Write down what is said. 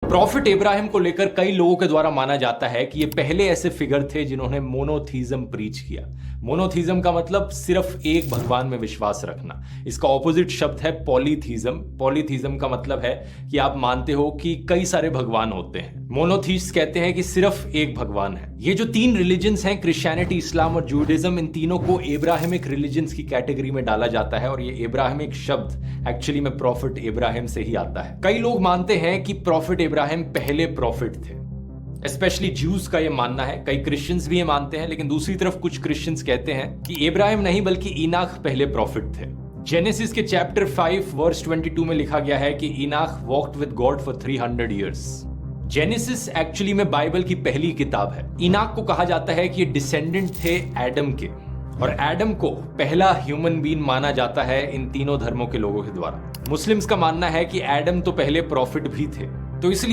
Profit Ibrahim को लेकर कई लोगों के द्वारा माना जाता है कि ये पहले ऐसे फिगर थे जिन्होंने मोनोथीज्म प्रीच किया। मोनोथीज्म का मतलब सिर्फ एक भगवान में विश्वास रखना। इसका ऑपोजिट शब्द है पॉलीथीज्म। पॉलीथीज्म का मतलब है कि आप मानते हो कि कई सारे भगवान होते हैं। मोनोथीस्ट कहते हैं कि सिर्फ एक भगवान है। ये जो तीन रिलीजन्स हैं, क्रिश्चियनिटी, इस्लाम और जूडाइज्म, इन तीनों को एब्राहिमिक रिलीजन्स की कैटेगरी में डाला जाता है और ये एब्राहिमिक शब्द एक्चुअली में प्रॉफिट इब्राहिम से ही आता है। कई लोग मानते हैं कि प्रॉफिट इब्राहिम पहले प्रॉफिट थे। स्पेशली ज्यूज का ये मानना है, कई क्रिश्चियंस भी ये मानते हैं, लेकिन दूसरी तरफ कुछ क्रिश्चियंस कहते हैं कि इब्राहिम नहीं बल्कि इनाक पहले प्रॉफिट थे। जेनेसिस के चैप्टर 5 वर्स 22 में लिखा गया है कि Enoch walked with God for 300 years. Genesis actually में बाइबल की पहली किताब है। इनाक को कहा जाता है कि ये डिसेंडेंट थे एडम के, और एडम को पहला ह्यूमन बीइंग माना जाता है इन तीनों धर्मों के लोगों के द्वारा। मुस्लिम्स का मानना है कि एडम तो पहले प्रॉफिट भी थे, तो इसलिए